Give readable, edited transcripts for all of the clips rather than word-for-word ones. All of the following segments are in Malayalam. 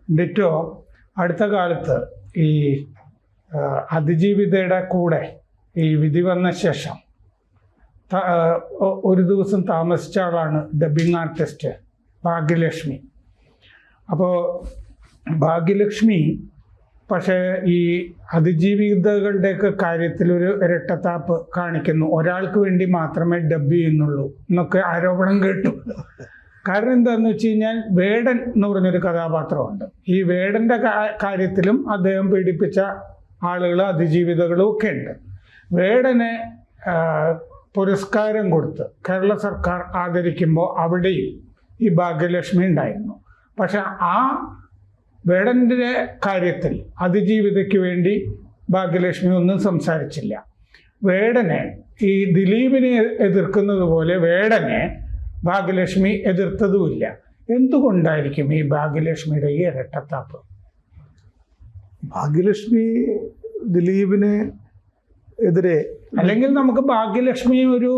ഡിറ്റോ അടുത്ത കാലത്ത് ഈ അതിജീവിതയുടെ കൂടെ ഈ വിധി വന്ന ശേഷം ഒരു ദിവസം താമസിച്ച ആളാണ് ഡബ്ബിംഗ് ആർട്ടിസ്റ്റ് ഭാഗ്യലക്ഷ്മി. അപ്പോൾ ഭാഗ്യലക്ഷ്മി പക്ഷേ ഈ അതിജീവിതകളുടെയൊക്കെ കാര്യത്തിൽ ഒരു ഇരട്ടത്താപ്പ് കാണിക്കുന്നു. ഒരാൾക്ക് വേണ്ടി മാത്രമേ ഡബ് ചെയ്യുന്നുള്ളൂ എന്നൊക്കെ ആരോപണം കേട്ടു. കാരണം എന്താണെന്ന് വെച്ച് കഴിഞ്ഞാൽ വേടൻ എന്ന് പറഞ്ഞൊരു കഥാപാത്രമുണ്ട്. ഈ വേടൻ്റെ കാര്യത്തിലും അദ്ദേഹം പീഡിപ്പിച്ച ആളുകൾ അതിജീവിതകളും ഒക്കെ ഉണ്ട്. വേടനെ പുരസ്കാരം കൊടുത്ത് കേരള സർക്കാർ ആദരിക്കുമ്പോൾ അവിടെയും ഈ ഭാഗ്യലക്ഷ്മി ഉണ്ടായിരുന്നു. പക്ഷെ ആ വേടൻ്റെ കാര്യത്തിൽ അതിജീവിതയ്ക്ക് വേണ്ടി ഭാഗ്യലക്ഷ്മി ഒന്നും സംസാരിച്ചില്ല. വേടനെ ഈ ദിലീപിനെ എതിർക്കുന്നത് പോലെ വേടനെ ഭാഗ്യലക്ഷ്മി എതിർത്തതുമില്ല. എന്തുകൊണ്ടായിരിക്കും ഈ ഭാഗ്യലക്ഷ്മിയുടെ ഈ ഇരട്ടത്താപ്പ്? ഭാഗ്യലക്ഷ്മി ദിലീപിനെ എതിരെ, അല്ലെങ്കിൽ നമുക്ക് ഭാഗ്യലക്ഷ്മിയെ ഒരു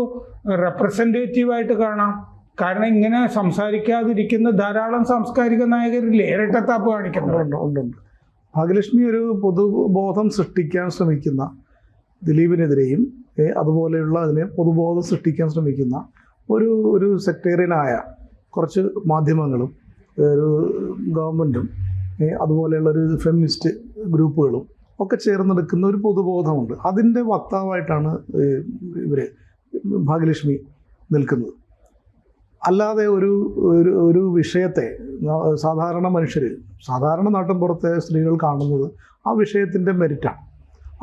റെപ്രസെൻറ്റേറ്റീവായിട്ട് കാണാം. കാരണം ഇങ്ങനെ സംസാരിക്കാതിരിക്കുന്ന ധാരാളം സാംസ്കാരിക നായകരില്ലേ ഇരട്ടത്താപ്പ് കാണിക്കുന്നുണ്ട്. ഉണ്ട്. ഭാഗ്യലക്ഷ്മി ഒരു പൊതുബോധം സൃഷ്ടിക്കാൻ ശ്രമിക്കുന്ന ദിലീപിനെതിരെയും അതുപോലെയുള്ള അതിനെ പൊതുബോധം സൃഷ്ടിക്കാൻ ശ്രമിക്കുന്ന ഒരു സെക്ടേറിയനായ കുറച്ച് മാധ്യമങ്ങളും ഒരു ഗവൺമെൻറ്റും അതുപോലെയുള്ളൊരു ഫെമിനിസ്റ്റ് ഗ്രൂപ്പുകളും ഒക്കെ ചേർന്നെടുക്കുന്ന ഒരു പൊതുബോധമുണ്ട്. അതിൻ്റെ വക്താവായിട്ടാണ് ഭാഗ്യലക്ഷ്മി നിൽക്കുന്നത്. അല്ലാതെ ഒരു വിഷയത്തെ സാധാരണ മനുഷ്യർ, സാധാരണ നാട്ടിൻപുറത്തെ സ്ത്രീകൾ കാണുന്നത് ആ വിഷയത്തിൻ്റെ മെരിറ്റാണ്.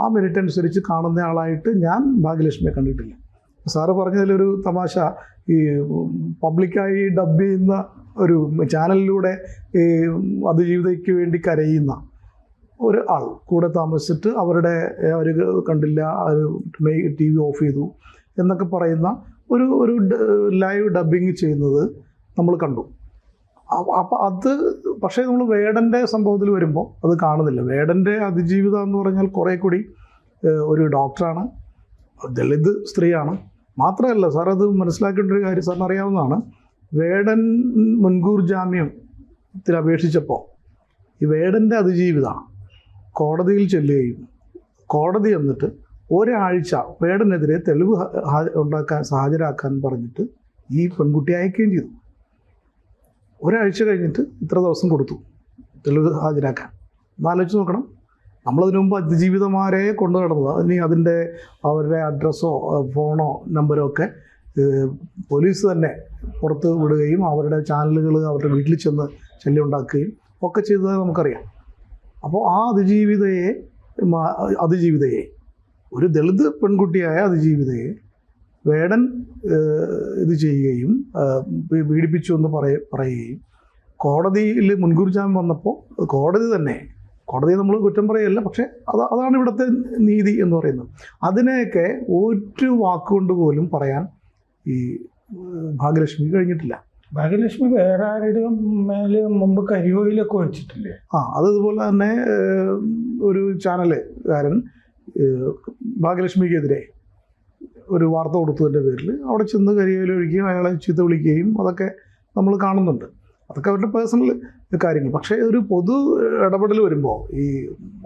ആ മെരിറ്റ് അനുസരിച്ച് കാണുന്ന ആളായിട്ട് ഞാൻ ഭാഗ്യലക്ഷ്മിയെ കണ്ടിട്ടില്ല. സാറ് പറഞ്ഞതിലൊരു തമാശ, ഈ പബ്ലിക്കായി ഡബ് ചെയ്യുന്ന ഒരു ചാനലിലൂടെ ഈ അതിജീവിതയ്ക്ക് വേണ്ടി കരയുന്ന ഒരു ആൾ കൂടെ താമസിച്ചിട്ട് അവർ കണ്ടില്ല, ടി വി ഓഫ് ചെയ്തു എന്നൊക്കെ പറയുന്ന ഒരു ലൈവ് ഡബ്ബിങ് ചെയ്യുന്നത് നമ്മൾ കണ്ടു. അപ്പം അത് പക്ഷേ നമ്മൾ വേടൻ്റെ സംഭവത്തിൽ വരുമ്പോൾ അത് കാണുന്നില്ല. വേടൻ്റെ അതിജീവിതം എന്ന് പറഞ്ഞാൽ കുറേ കൂടി ഒരു ഡോക്ടറാണ്, ദളിത് സ്ത്രീയാണ്. മാത്രമല്ല സാർ, അത് മനസ്സിലാക്കേണ്ട ഒരു കാര്യം സാറിന് അറിയാവുന്നതാണ്. വേടൻ മുൻകൂർ ജാമ്യത്തിൽ അപേക്ഷിച്ചപ്പോൾ ഈ വേടൻ്റെ അതിജീവിത കോടതിയിൽ ചെല്ലുകയും കോടതി എന്നിട്ട് ഒരാഴ്ച വേടനെതിരെ തെളിവ് ഹാജരാക്കാൻ പറഞ്ഞിട്ട് ഈ പെൺകുട്ടി അയക്കുകയും ചെയ്തു. ഒരാഴ്ച കഴിഞ്ഞിട്ട് ഇത്ര ദിവസം കൊടുത്തു തെളിവ് ഹാജരാക്കാൻ. എന്നാലോചിച്ച് നോക്കണം. നമ്മളതിനു മുമ്പ് അതിജീവിതമാരെ കൊണ്ടു നടന്നത്, ഇനി അവരുടെ അഡ്രസ്സോ ഫോണോ നമ്പരോ ഒക്കെ പോലീസ് തന്നെ പുറത്ത് വിടുകയും അവരുടെ ചാനലുകൾ അവരുടെ വീട്ടിൽ ചെന്ന് ശല്യം ഉണ്ടാക്കുകയും ഒക്കെ ചെയ്തത് നമുക്കറിയാം. അപ്പോൾ ആ അതിജീവിതയെ ഒരു ദളിത് പെൺകുട്ടിയായ അതിജീവിതയെ വേടൻ ഇത് ചെയ്യുകയും പീഡിപ്പിച്ചു എന്ന് പറയുകയും കോടതിയിൽ മുൻകൂർ ജാമ്യം വന്നപ്പോൾ കോടതിയെ നമ്മൾ കുറ്റം പറയല്ല, പക്ഷേ അതാണ് ഇവിടുത്തെ നീതി എന്ന് പറയുന്നത്. അതിനെയൊക്കെ ഒരു വാക്കുകൊണ്ട് പോലും പറയാൻ ഈ ഭാഗ്യലക്ഷ്മി കഴിഞ്ഞിട്ടില്ല. ഭാഗ്യലക്ഷ്മി വേറെ ആരുടെയും മേലെ മുമ്പ് കരിയോയിലൊക്കെ ഒഴിച്ചിട്ടില്ലേ? അതുപോലെ തന്നെ ഒരു ചാനലുകാരൻ ഭാഗ്യലക്ഷ്മിക്കെതിരെ ഒരു വാർത്ത കൊടുത്തതിൻ്റെ പേരിൽ അവിടെ ചെന്ന് കരിയോയിലൊഴിക്കുകയും അയാളെ ചീത്ത വിളിക്കുകയും അതൊക്കെ നമ്മൾ കാണുന്നുണ്ട്. അതൊക്കെ അവരുടെ പേഴ്സണൽ കാര്യങ്ങൾ. പക്ഷേ ഒരു പൊതു ഇടപെടൽ വരുമ്പോൾ ഈ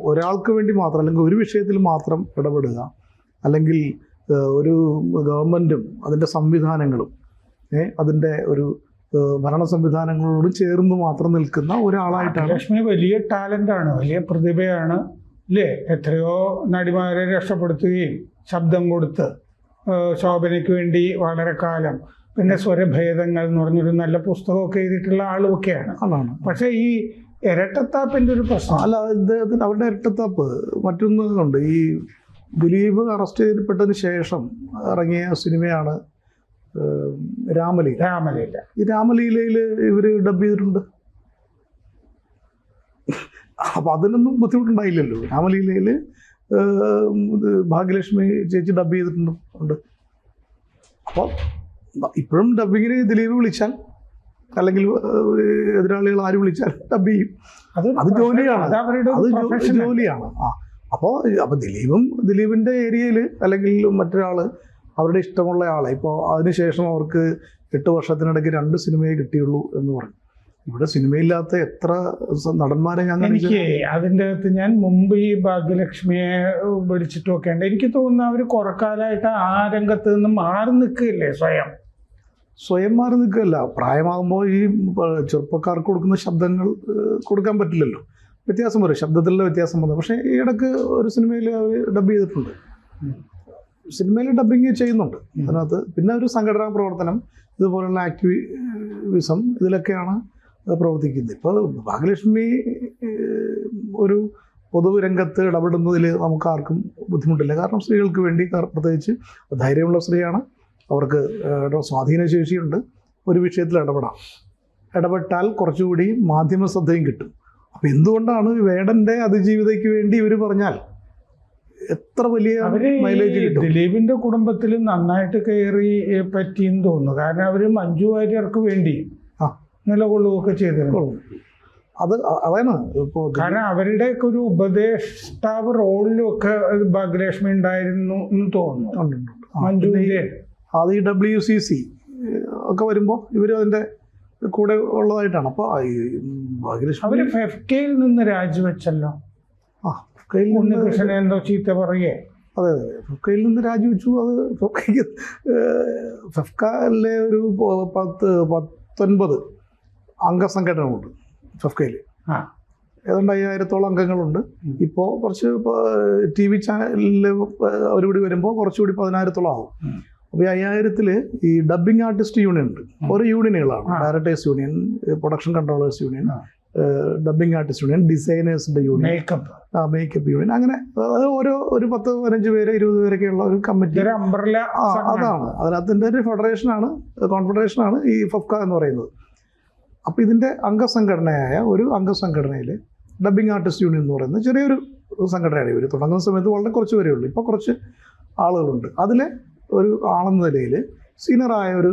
ഒരാൾക്ക് വേണ്ടി മാത്രം അല്ലെങ്കിൽ ഒരു വിഷയത്തിൽ മാത്രം ഇടപെടുക, അല്ലെങ്കിൽ ഒരു ഗവൺമെൻറ്റും അതിൻ്റെ സംവിധാനങ്ങളും അതിൻ്റെ ഒരു ഭരണ സംവിധാനങ്ങളോട് ചേർന്ന് മാത്രം നിൽക്കുന്ന ഒരാളായിട്ടാണ്. ലക്ഷ്മി വലിയ ടാലൻ്റാണ്, വലിയ പ്രതിഭയാണ് അല്ലേ? എത്രയോ നടിമാരെ രക്ഷപ്പെടുത്തുകയും ശബ്ദം കൊടുത്ത് ശോഭനയ്ക്ക് വേണ്ടി വളരെ കാലം, പിന്നെ സ്വരഭേദങ്ങൾ എന്ന് പറഞ്ഞൊരു നല്ല പുസ്തകമൊക്കെ എഴുതിയിട്ടുള്ള ആളുമൊക്കെയാണ്. പക്ഷേ ഈ ഇരട്ടത്താപ്പിൻ്റെ ഒരു പ്രശ്നം അല്ല, ഇദ്ദേഹത്തിന് അവരുടെ ഇരട്ടത്താപ്പ് മറ്റൊന്നുകൊണ്ട് ഈ ദിലീപ് അറസ്റ്റ് ചെയ്യപ്പെട്ടതിന് ശേഷം ഇറങ്ങിയ സിനിമയാണ് രാമലീല. ഈ രാമലീലയിൽ ഇവർ ഡബ് ചെയ്തിട്ടുണ്ട്. അപ്പം അതിനൊന്നും ബുദ്ധിമുട്ടുണ്ടായില്ലല്ലോ. രാമലീലയിൽ ഭാഗ്യലക്ഷ്മി ചേച്ചി ഡബ് ചെയ്തിട്ടുണ്ട്. അപ്പോൾ ഇപ്പോഴും ഡബ്ബിങ്ങിന് ദിലീപ് വിളിച്ചാൽ അല്ലെങ്കിൽ എതിരാളികൾ ആര് വിളിച്ചാൽ ഡബ് ചെയ്യും. അത് ജോലിയാണ്. അപ്പോൾ ദിലീപിൻ്റെ ഏരിയയിൽ അല്ലെങ്കിൽ മറ്റൊരാൾ അവരുടെ ഇഷ്ടമുള്ള ആളെ, ഇപ്പോൾ അതിനുശേഷം അവർക്ക് 8 വർഷത്തിനിടയ്ക്ക് 2 സിനിമയെ കിട്ടിയുള്ളൂ എന്ന് പറഞ്ഞു. ഇവിടെ സിനിമയില്ലാത്ത എത്ര നടന്മാരെ ഞാൻ എനിക്ക് അതിൻ്റെ അകത്ത് ഞാൻ മുമ്പ് ഈ ഭാഗ്യലക്ഷ്മിയെ വിളിച്ചിട്ട് നോക്കേണ്ട എനിക്ക് തോന്നുന്നു അവർ കുറെ കാലമായിട്ട് ആ രംഗത്ത് നിന്ന് മാറി നിൽക്കുകയില്ലേ സ്വയം മാറി നിൽക്കുകയല്ല. പ്രായമാകുമ്പോൾ ഈ ചെറുപ്പക്കാർക്ക് കൊടുക്കുന്ന ശബ്ദങ്ങൾ കൊടുക്കാൻ പറ്റില്ലല്ലോ. വ്യത്യാസം വരും, ശബ്ദത്തിലുള്ള വ്യത്യാസം വന്നു. പക്ഷേ ഈ ഇടയ്ക്ക് ഒരു സിനിമയിൽ അവർ ഡബ് ചെയ്തിട്ടുണ്ട്. സിനിമയിൽ ഡബിങ് ചെയ്യുന്നുണ്ട് അതിനകത്ത്. പിന്നെ ഒരു സംഘടനാ പ്രവർത്തനം, ഇതുപോലുള്ള ആക്ടിവിസം, ഇതിലൊക്കെയാണ് പ്രവർത്തിക്കുന്നത്. ഇപ്പോൾ ഭാഗ്യലക്ഷ്മി ഒരു പൊതുരംഗത്ത് ഇടപെടുന്നതിൽ നമുക്ക് ആർക്കും ബുദ്ധിമുട്ടില്ല. കാരണം സ്ത്രീകൾക്ക് വേണ്ടി പ്രത്യേകിച്ച് ധൈര്യമുള്ള സ്ത്രീയാണ്, അവർക്ക് സ്വാധീനശേഷിയുണ്ട്, ഒരു വിഷയത്തിൽ ഇടപെട്ടാൽ കുറച്ചുകൂടി മാധ്യമ ശ്രദ്ധയും കിട്ടും. അപ്പം എന്തുകൊണ്ടാണ് വേടൻ്റെ അതിജീവിതയ്ക്ക് വേണ്ടി ഇവർ പറഞ്ഞാൽ എത്ര വലിയ മൈലേജ് കിട്ടും? ദിലീപിന്റെ കുടുംബത്തിൽ നന്നായിട്ട് കയറി പറ്റിയെന്ന് തോന്നുന്നു. കാരണം അവര് മഞ്ജു വാര്യർക്ക് വേണ്ടി നിലകൊള്ളുകയൊക്കെ ചെയ്തിരുന്നു. അതാണ് കാരണം അവരുടെയൊക്കെ ഒരു ഉപദേഷ്ടാവ് റോളിലും ഒക്കെ ഭാഗ്യലക്ഷ്മി ഉണ്ടായിരുന്നു എന്ന് തോന്നുന്നു. മഞ്ജുവിന്റെ അത് ഈ WCC ഒക്കെ വരുമ്പോൾ ഇവർ അതിൻ്റെ കൂടെ ഉള്ളതായിട്ടാണ്. അപ്പോൾ ഭാഗ്യലക്ഷ്മി അവര് ഫെഫ്കയിൽ നിന്ന് രാജിവെച്ചല്ലോ. ഉണ്ണികൃഷ്ണൻ എന്തോ ചീത്ത പറയേ. അതെ, ഫെഫ്കയിൽ നിന്ന് രാജിവെച്ചു. അത് ഫെഫ്കയിലെ ഒരു 19 അംഗസംഘടനകളുണ്ട് ഫെഫ്കയിൽ. ഏതാണ്ട് 5000-ഓളം അംഗങ്ങളുണ്ട്. ഇപ്പോൾ കുറച്ച് TV ചാനലിൽ അവരുകൂടി വരുമ്പോൾ കുറച്ചുകൂടി 10,000-ഓളം ആവും. അപ്പോൾ ഈ 5000-ൽ ഈ ഡബ്ബിംഗ് ആർട്ടിസ്റ്റ് യൂണിയൻ ഉണ്ട്. ഓരോ യൂണിയനുകളാണ്. Directors union, production controllers union, dubbing artist union, ഡിസൈനേഴ്സിൻ്റെ യൂണിയൻ, മേക്കപ്പ് യൂണിയൻ, അങ്ങനെ ഓരോ ഒരു 10-15 പേര് 20 പേരൊക്കെയുള്ള ഒരു കമ്മിറ്റി. അതാണ് അതിനകത്തിൻ്റെ ഒരു ഫെഡറേഷനാണ്, കോൺഫെഡറേഷനാണ് ഈ ഫെഫ്ക എന്ന് പറയുന്നത്. അപ്പോൾ ഇതിൻ്റെ അംഗസംഘടനയായ ഒരു അംഗസംഘടനയിൽ ഡബ്ബിംഗ് ആർട്ടിസ്റ്റ് യൂണിയൻ എന്ന് പറയുന്നത് ചെറിയൊരു സംഘടനയാണ്. ഇവർ തുടങ്ങുന്ന സമയത്ത് വളരെ കുറച്ച് പേരേ ഉള്ളൂ. ഇപ്പോൾ കുറച്ച് ആളുകളുണ്ട്. അതിലെ ഒരു ആളെന്ന നിലയിൽ, സീനിയറായ ഒരു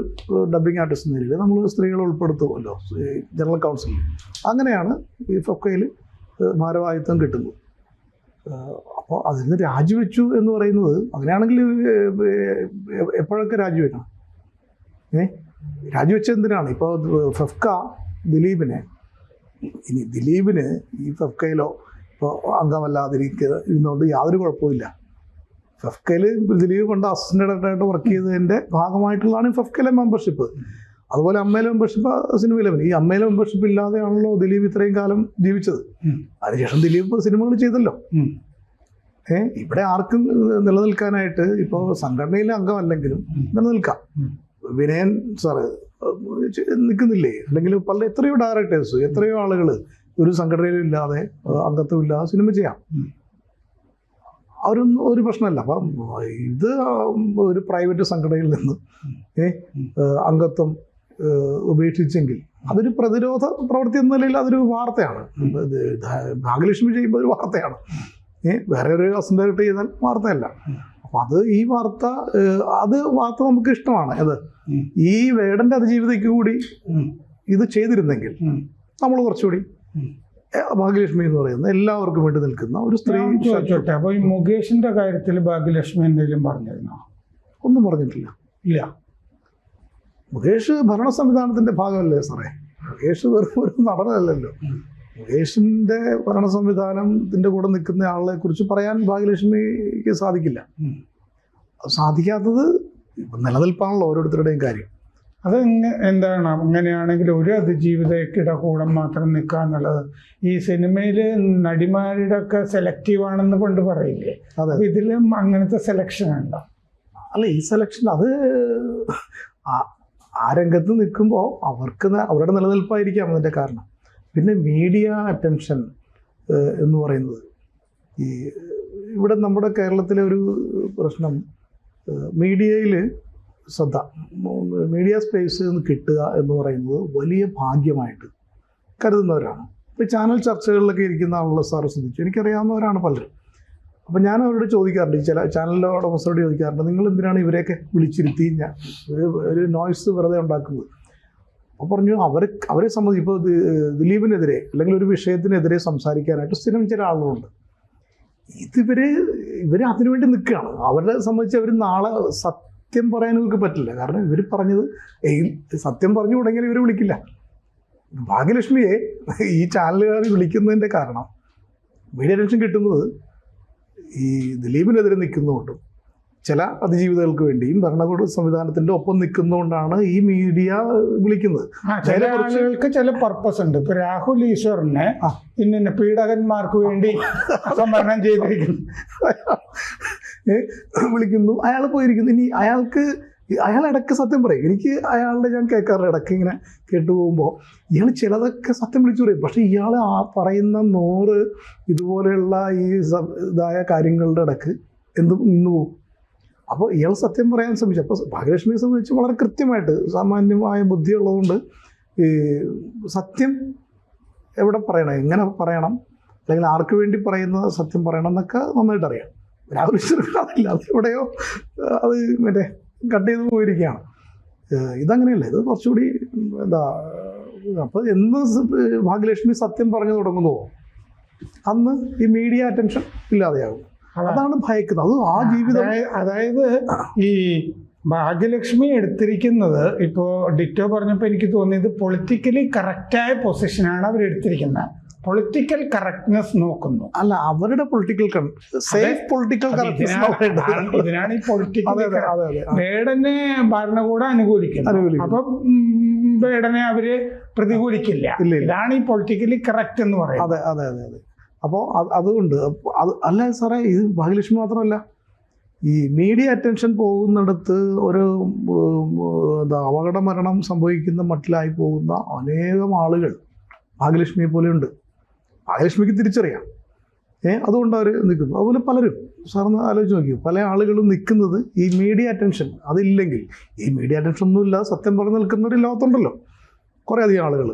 ഡബ്ബിംഗ് ആർട്ടിസ്റ്റ് എന്ന നിലയിൽ നമ്മൾ സ്ത്രീകളെ ഉൾപ്പെടുത്തുമല്ലോ ജനറൽ കൗൺസിലിൽ. അങ്ങനെയാണ് ഈ ഫെഫ്കയിൽ ഭാരവാഹിത്വം കിട്ടുന്നത്. അപ്പോൾ അതിൽ നിന്ന് രാജിവെച്ചു എന്ന് പറയുന്നത്, അങ്ങനെയാണെങ്കിൽ എപ്പോഴൊക്കെ രാജിവെക്കണം? രാജിവെച്ചെന്തിനാണ്? ഇപ്പോൾ ഫെഫ്ക ദിലീപിന് ഈ ഫെഫ്കയിലോ ഇപ്പോൾ അംഗമല്ലാതിരുന്നുകൊണ്ട് യാതൊരു കുഴപ്പമില്ല. ഫെഫ്കയിൽ ദിലീപ് കൊണ്ട് അസിസ്റ്റന്റ് ഡയറക്ടറായിട്ട് വർക്ക് ചെയ്തതിൻ്റെ ഭാഗമായിട്ടുള്ളതാണ് ഫെഫ്കയിലെ മെമ്പർഷിപ്പ്. അതുപോലെ അമ്മയിലെ മെമ്പർഷിപ്പ് സിനിമയിലെ. ഈ അമ്മയിലെ മെമ്പർഷിപ്പ് ഇല്ലാതെയാണല്ലോ ദിലീപ് ഇത്രയും കാലം ജീവിച്ചത്. അതിനുശേഷം ദിലീപ് സിനിമകൾ ചെയ്തല്ലോ. ഇവിടെ ആർക്കും നിലനിൽക്കാനായിട്ട് ഇപ്പോൾ സംഘടനയിലെ അംഗമല്ലെങ്കിലും നിലനിൽക്കാം. വിനയൻ സാറ് നിൽക്കുന്നില്ലേ? അല്ലെങ്കിൽ എത്രയോ ഡയറക്ടേഴ്സ്, എത്രയോ ആളുകൾ ഒരു സംഘടനയിലും ഇല്ലാതെ, അംഗത്വം ഇല്ലാതെ സിനിമ ചെയ്യാം. അവരൊന്നും ഒരു പ്രശ്നമല്ല. അപ്പം ഇത് ഒരു പ്രൈവറ്റ് സംഘടനയിൽ നിന്ന് അംഗത്വം ഉപേക്ഷിച്ചെങ്കിൽ അതൊരു പ്രതിരോധ പ്രവൃത്തി എന്ന നിലയിൽ അതൊരു വാർത്തയാണ്. ഭാഗ്യലക്ഷ്മി ചെയ്യുമ്പോൾ ഒരു വാർത്തയാണ്. വേറെ ഒരു അസിസ്റ്റന്റ് ഡയറക്ടർ ചെയ്താൽ വാർത്തയല്ല. അപ്പം ഈ വാർത്ത നമുക്ക് ഇഷ്ടമാണ്. ഈ വേടൻ്റെ അതിജീവിതയ്ക്ക് കൂടി ഇത് ചെയ്തിരുന്നെങ്കിൽ നമ്മൾ കുറച്ചുകൂടി ഭാഗ്യലക്ഷ്മി എന്ന് പറയുന്നത് എല്ലാവർക്കും വേണ്ടി നിൽക്കുന്ന ഒരു സ്ത്രീ. ചോദിച്ചോട്ടെ, അപ്പോൾ ഈ മുകേഷിന്റെ കാര്യത്തിൽ ഭാഗ്യലക്ഷ്മി എന്തെങ്കിലും പറഞ്ഞിരുന്നോ? ഒന്നും പറഞ്ഞിട്ടില്ല. ഇല്ല. മുകേഷ് ഭരണ സംവിധാനത്തിന്റെ ഭാഗമല്ലേ സാറേ? മുകേഷ് വെറും ഒരു നടനല്ലല്ലോ. മുകേഷിന്റെ ഭരണ സംവിധാനത്തിന്റെ കൂടെ നിൽക്കുന്ന ആളെ കുറിച്ച് പറയാൻ ഭാഗ്യലക്ഷ്മിക്ക് സാധിക്കില്ല. സാധിക്കാത്തത് നിലനിൽപ്പാണല്ലോ ഓരോരുത്തരുടെയും കാര്യം. അത് എന്താണ്? അങ്ങനെയാണെങ്കിൽ ഒരു അതിജീവിതയ്ക്കിടെ കൂടെ മാത്രം നിൽക്കുക എന്നുള്ളത് ഈ സിനിമയിൽ നടിമാരുടെ ഒക്കെ സെലക്റ്റീവ് ആണെന്ന് കൊണ്ട് പറയില്ലേ? ഇതിലും അങ്ങനത്തെ സെലക്ഷൻ ഉണ്ടോ? അല്ല, ഈ സെലക്ഷൻ അത് ആ രംഗത്ത് നിൽക്കുമ്പോൾ അവരുടെ നിലനിൽപ്പായിരിക്കാം അതിൻ്റെ കാരണം. പിന്നെ മീഡിയ അറ്റൻഷൻ എന്ന് പറയുന്നത് ഇവിടെ നമ്മുടെ കേരളത്തിലെ ഒരു പ്രശ്നം, മീഡിയയിൽ ശ്രദ്ധ, മീഡിയ സ്പേസ് കിട്ടുക എന്ന് പറയുന്നത് വലിയ ഭാഗ്യമായിട്ട് കരുതുന്നവരാണ്. ഇപ്പോൾ ചാനൽ ചർച്ചകളിലൊക്കെ ഇരിക്കുന്ന ആളുകൾ സാറ് ശ്രദ്ധിച്ചു, എനിക്കറിയാവുന്നവരാണ് പലരും. അപ്പം ഞാൻ അവരോട് ചോദിക്കാറുണ്ട്, ചില ചാനലിൻ്റെ ഉടമസ്ഥരോട് ചോദിക്കാറുണ്ട്, നിങ്ങൾ എന്തിനാണ് ഇവരെയൊക്കെ വിളിച്ചിരുത്തി ഒരു നോയ്സ് വെറുതെ ഉണ്ടാക്കുന്നത്? അപ്പോൾ പറഞ്ഞു അവരെ സംബന്ധിച്ച് ഇപ്പോൾ ദിലീപിനെതിരെ അല്ലെങ്കിൽ ഒരു വിഷയത്തിനെതിരെ സംസാരിക്കാനായിട്ട് സ്ഥിരം ചില ആളുകളുണ്ട്. ഇവർ അതിനുവേണ്ടി നിൽക്കുകയാണ്. അവരെ സംബന്ധിച്ച് അവർ നാളെ സത്യം പറയാൻ ഇവർക്ക് പറ്റില്ല. കാരണം ഇവർ പറഞ്ഞത് സത്യം പറഞ്ഞു തുടങ്ങിയാൽ ഇവർ വിളിക്കില്ല. ഭാഗ്യലക്ഷ്മിയെ ഈ ചാനലുകാർ വിളിക്കുന്നതിൻ്റെ കാരണം മീഡിയ അറ്റൻഷൻ കിട്ടുന്നത് ഈ ദിലീപിനെതിരെ നിൽക്കുന്നതുകൊണ്ടും ചില അതിജീവിതകൾക്ക് വേണ്ടിയും ഭരണകൂട സംവിധാനത്തിൻ്റെ ഒപ്പം നിൽക്കുന്നതുകൊണ്ടാണ് ഈ മീഡിയ വിളിക്കുന്നത്. ചില ആളുകൾക്ക് ചില പർപ്പസ് ഉണ്ട്. ഇപ്പൊ രാഹുൽ ഈശ്വറിനെ ഇന്ന പീഡകന്മാർക്ക് വേണ്ടി സംവരണം ചെയ്തിരിക്കുന്നു വിളിക്കുന്നു, അയാൾ പോയിരിക്കുന്നു. ഇനി അയാൾ ഇടയ്ക്ക് സത്യം പറയും. എനിക്ക് അയാളുടെ ഞാൻ കേൾക്കാറുണ്ട്, ഇടയ്ക്ക് ഇങ്ങനെ കേട്ടുപോകുമ്പോൾ ഇയാൾ ചിലതൊക്കെ സത്യം വിളിച്ചു പറയും. പക്ഷെ ഇയാൾ ആ പറയുന്ന 100 ഇതുപോലെയുള്ള ഈ ഇതായ കാര്യങ്ങളുടെ ഇടയ്ക്ക് എന്തും നിന്ന് പോകും. അപ്പോൾ ഇയാൾ സത്യം പറയാൻ ശ്രമിച്ചു. അപ്പോൾ ഭാഗ്യലക്ഷ്മിയെ സംബന്ധിച്ച് വളരെ കൃത്യമായിട്ട് സാമാന്യമായ ബുദ്ധിയുള്ളതുകൊണ്ട് ഈ സത്യം എവിടെ പറയണം, എങ്ങനെ പറയണം, അല്ലെങ്കിൽ ആർക്ക് വേണ്ടി പറയുന്ന സത്യം പറയണം എന്നൊക്കെ നന്നായിട്ട് അറിയാം. രാഹുൽ ഈശ്വറില്ല, അതെവിടെയോ അത് മറ്റേ കട്ട് ചെയ്ത് പോയിരിക്കുകയാണ്. ഇതങ്ങനെയല്ല, ഇത് കുറച്ചുകൂടി എന്താ. അപ്പോൾ എന്ന് ഭാഗ്യലക്ഷ്മി സത്യം പറഞ്ഞു തുടങ്ങുന്നുവോ അന്ന് ഈ മീഡിയ അറ്റൻഷൻ ഇല്ലാതെയാകും. അതാണ് ഭയക്കുന്നത്. അത് ആ ജീവിതം. അതായത് ഈ ഭാഗ്യലക്ഷ്മി എടുത്തിരിക്കുന്നത് ഇപ്പോൾ ഡിറ്റോ പറഞ്ഞപ്പോൾ എനിക്ക് തോന്നിയത് പൊളിറ്റിക്കലി കറക്റ്റായ പൊസിഷനാണ് അവരെടുത്തിരിക്കുന്നത്. പൊളിറ്റിക്കൽ കറക്റ്റ്നെസ് നോക്കുന്നു. അല്ല, അവരുടെ പൊളിറ്റിക്കൽ സേഫ് പൊളിറ്റിക്കൽ ഇതിനാണ് ഈ പൊളിറ്റിക്കൽ. ബേഡനെ ഭരണകൂടം അനുകൂലിക്കുന്നു, അപ്പൊ ബേഡനെ അവര് പ്രതികൂലിക്കില്ല. ഇതാണ് ഈ പൊളിറ്റിക്കലി കറക്റ്റ് എന്ന് പറയുന്നത്. അതെ അതെ അതെ അതെ. അപ്പോൾ അതുകൊണ്ട് അല്ല സാറേ, ഇത് ഭാഗ്യലക്ഷ്മി മാത്രമല്ല, ഈ മീഡിയ അറ്റൻഷൻ പോകുന്നിടത്ത് ഒരു എന്താ അപകട മരണം സംഭവിക്കുന്ന മട്ടിലായി പോകുന്ന അനേകം ആളുകൾ ഭാഗ്യലക്ഷ്മിയെ പോലെ ഉണ്ട്. ഭാഗ്യലക്ഷ്മിക്ക് തിരിച്ചറിയാം, അതുകൊണ്ട് അവർ നിൽക്കുന്നു. അതുപോലെ പലരും സാറിന് ആലോചിച്ച് നോക്കിയോ, പല ആളുകളും നിൽക്കുന്നത് ഈ മീഡിയ അറ്റൻഷൻ അതില്ലെങ്കിൽ. ഈ മീഡിയ അറ്റൻഷൻ ഒന്നുമില്ല സത്യം പറഞ്ഞ് നിൽക്കുന്നവർ ലോകത്തുണ്ടല്ലോ കുറേ അധികം ആളുകൾ.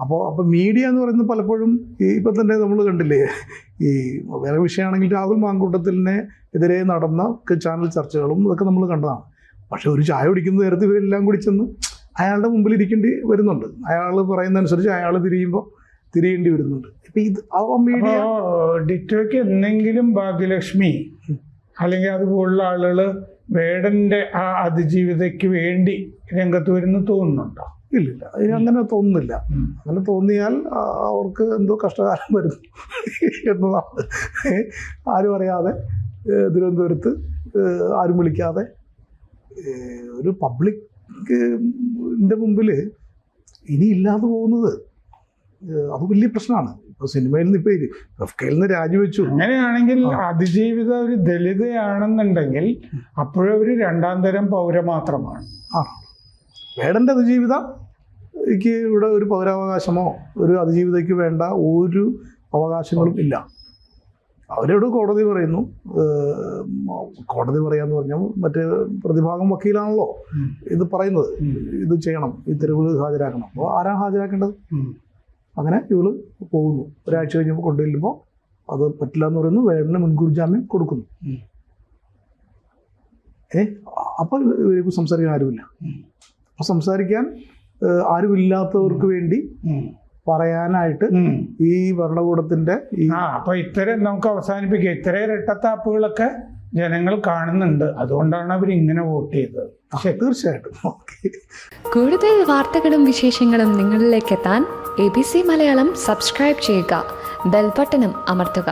അപ്പോൾ മീഡിയ എന്ന് പറയുന്നത് പലപ്പോഴും ഇപ്പം തന്നെ നമ്മൾ കണ്ടില്ലേ, ഈ വേറെ വിഷയമാണെങ്കിൽ രാഹുൽ മാങ്കൂട്ടത്തിനെ എതിരെ നടന്ന ചാനൽ ചർച്ചകളും ഇതൊക്കെ നമ്മൾ കണ്ടതാണ്. പക്ഷെ ഒരു ചായ കുടിക്കുന്ന നേരത്തെ ഇവരെല്ലാം കൂടി ചെന്ന് അയാളുടെ മുമ്പിൽ ഇരിക്കേണ്ടി വരുന്നുണ്ട്. അയാൾ പറയുന്നതനുസരിച്ച് അയാൾ തിരിയേണ്ടി വരുന്നുണ്ട്. ഇപ്പം ഇത് മീഡിയ ഡിറ്റോയ്ക്ക് എന്തെങ്കിലും ഭാഗ്യലക്ഷ്മി അല്ലെങ്കിൽ അതുപോലുള്ള ആളുകൾ വേടൻ്റെ ആ അതിജീവിതയ്ക്ക് വേണ്ടി രംഗത്ത് വരുന്നു തോന്നുന്നുണ്ടോ? ഇല്ലില്ല, അങ്ങനെ തോന്നുന്നില്ല. അങ്ങനെ തോന്നിയാൽ അവർക്ക് എന്തോ കഷ്ടകാലം വരുന്നു എന്നതാണ്. ആരും അറിയാതെ തിരുവനന്തപുരത്ത് ആരും വിളിക്കാതെ ഒരു പബ്ലിക്കിൻ്റെ മുമ്പിൽ ഇനി ഇല്ലാതെ പോകുന്നത് അത് വലിയ പ്രശ്നമാണ്. ഇപ്പോൾ സിനിമയിൽ നിന്ന് ഇപ്പോൾ എഫ്കയിൽ നിന്ന് രാജിവെച്ചു. അങ്ങനെയാണെങ്കിൽ അതിജീവിത ഒരു ദലിതയാണെന്നുണ്ടെങ്കിൽ അപ്പോഴൊരു 2ാം തരം പൗര മാത്രമാണ്. വേടൻ്റെ അതിജീവിതയ്ക്ക് ഇവിടെ ഒരു പൗരാവകാശമോ ഒരു അതിജീവിതയ്ക്ക് വേണ്ട ഒരു അവകാശങ്ങളും ഇല്ല. അവരോട് കോടതി പറയുന്നു, കോടതി പറയാന്ന് പറഞ്ഞാൽ മറ്റേ പ്രതിഭാഗം വക്കീലാണല്ലോ ഇത് പറയുന്നത്, ഇത് ചെയ്യണം, ഈ തെരുവ് ഹാജരാക്കണം. അപ്പോൾ ആരാണ് ഹാജരാക്കേണ്ടത്? അങ്ങനെ ഇവള് പോകുന്നു. ഒരാഴ്ച കഴിഞ്ഞപ്പോൾ കൊണ്ടുവരുമ്പോൾ അത് പറ്റില്ല എന്ന് പറയുന്നു. വേടന് മുൻകൂർ ജാമ്യം കൊടുക്കുന്നു. അപ്പോൾ ഇവർക്ക് സംസാരിക്കാൻ ആരുമില്ല. അപ്പോൾ സംസാരിക്കാൻ ആരുമില്ലാത്തവർക്ക് വേണ്ടി പറയാനായിട്ട് ഈ ഭരണകൂടത്തിന്റെ അപ്പൊ ഇത്തരം നമുക്ക് അവസാനിപ്പിക്കുക. ഇത്തരം ഇരട്ടത്താപ്പുകളൊക്കെ ജനങ്ങൾ കാണുന്നുണ്ട്, അതുകൊണ്ടാണ് അവർ ഇങ്ങനെ വോട്ട് ചെയ്തത്. തീർച്ചയായിട്ടും. കൂടുതൽ വാർത്തകളും വിശേഷങ്ങളും നിങ്ങളിലേക്ക് എത്താൻ ABC മലയാളം സബ്സ്ക്രൈബ് ചെയ്യുക, ബെൽ ബട്ടണും അമർത്തുക.